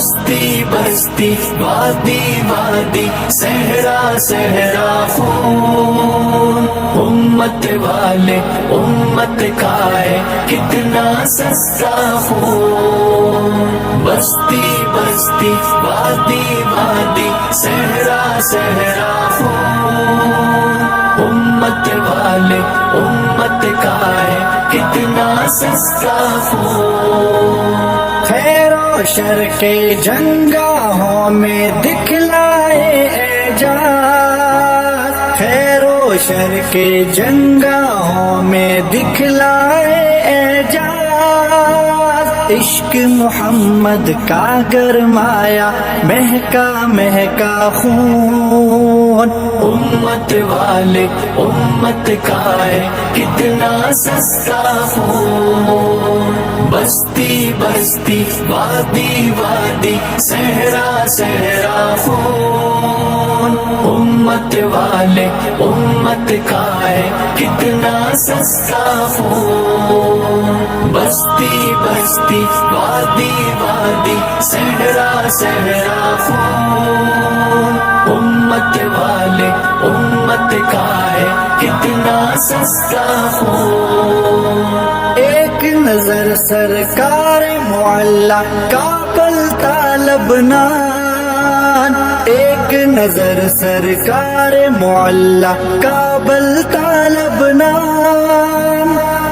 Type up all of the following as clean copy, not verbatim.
بستی بستی وادی وادی صحرا صحرا خون، امت والے امت کا ہے کتنا سستا خون، بستی بستی وادی وادی صحرا صحرا خون، امت والے امت کا ہے کتنا سستا خون، خیر و شر کے جنگاہوں میں دکھلائے اعجاز، خیر و شر کے جنگاہوں میں دکھلائے اعجاز، عشق محمد کا گرمایا مہکا مہکا خون، امت والے امت کا ہے کتنا سستا خون، بستی بستی وادی وادی صحرا صحرا خون، امت والے امت کا ہے کتنا سستا خون، بستی بستی وادی وادی صحرا صحرا خون، امت والے امت کا ہے کتنا سستا خون، ایک نظر سرکار معلا کا پلتا لبنان، ایک نظر سرکار معلا کا پلتا لبنان،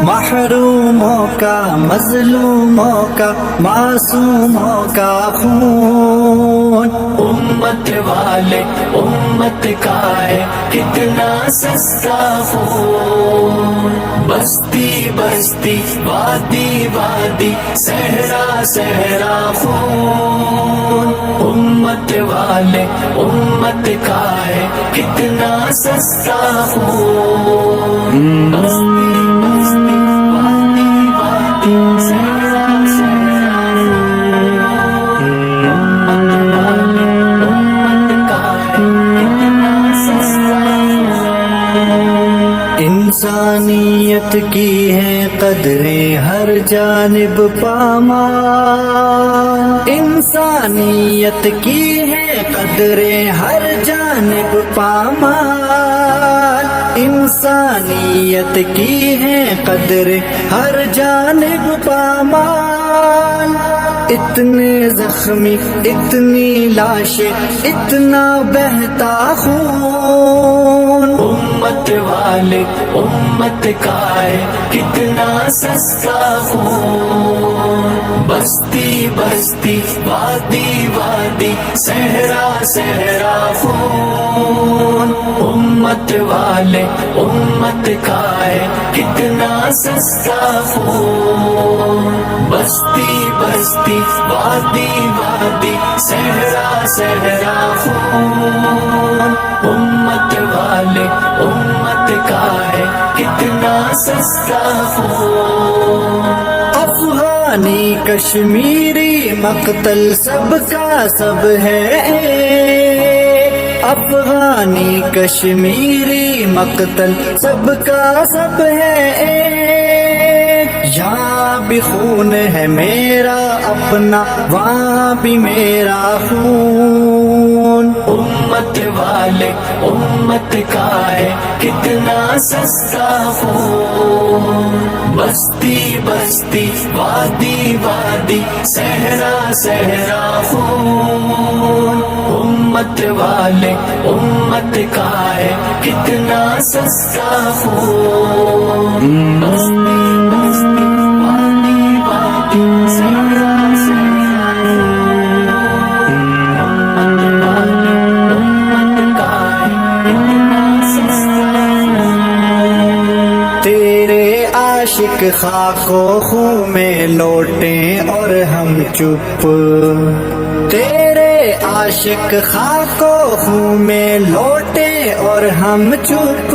محروموں کا مظلوموں کا معصوموں کا خون، امت والے امت کا ہے کتنا سستا خون، بستی بستی وادی وادی صحرا صحرا خون، امت والے امت کا ہے کتنا سستا خون، بستی بستی وادی وادی صحرا صحرا خون، امت والے امت کا ہے کتنا سستا خون، انسانیت کی ہے قدریں ہر جانب پامال، انسانیت کی ہے قدریں ہر جانب پامال، انسانیت کی ہے قدریں ہر جانب پامال، اتنے زخمی اتنی لاشیں اتنا بہتا خون، امت والے امت کا ہے کتنا سستا خون، بستی بستی وادی وادی صحرا صحرا خون، امت والے امت کا ہے کتنا سستا خون، بستی بستی وادی وادی صحرا صحرا خون، امت والے امت کا ہے کتنا سستا خون، افغانی کشمیری مقتل سب کا سب ہے، افغانی کشمیری مقتل سب کا سب ہے، یہاں بھی خون ہے میرا اپنا وہاں بھی میرا خون، امت والے امت کا ہے کتنا سستا خون، بستی بستی وادی وادی صحرا صحرا خون، امت والے امت کا ہے کتنا سستا خون، بستی بستی وادی وادی صحرا صحرا خون، امت والے امت کا ہے کتنا سستا خون، تیرے عاشق خاک و خون میں لوٹیں اور ہم چپ، تیرے عاشق خاک و خون میں لوٹے اور ہم چپ،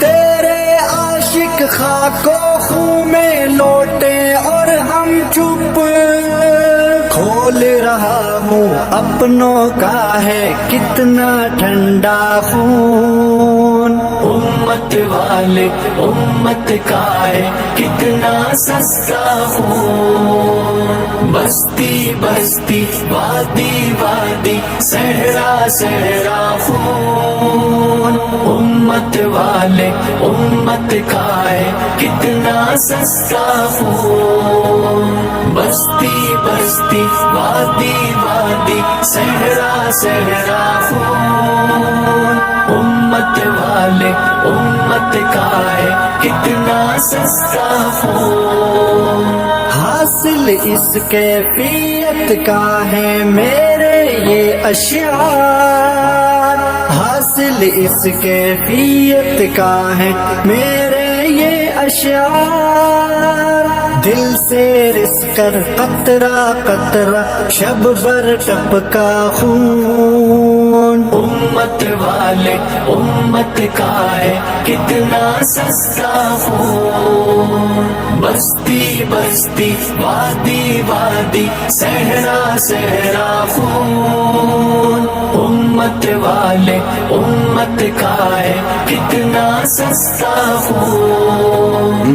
تیرے عاشق خاک و خون میں لوٹے اور ہم چپ، کھول رہا ہوں اپنوں کا ہے کتنا ٹھنڈا خون، امت امت والے امت کا ہے کتنا سستا خون، بستی بستی وادی وادی صحرا صحرا خون، امت والے امت کا ہے کتنا سستا خون، بستی بستی وادی وادی صحرا صحرا خون، امت والے امت کا ہے کتنا سستا خون، حاصل اس کیفیت کا ہے میرے یہ اشعار، حاصل اس کیفیت کا ہے میرے یہ اشعار، دل سے رس کر قطرہ قطرہ شب بر ٹپکا خون، امت والے امت کا ہے کتنا سستا خون، بستی بستی وادی وادی صحرا صحرا خون، امت والے امت کا ہے کتنا سستا خون۔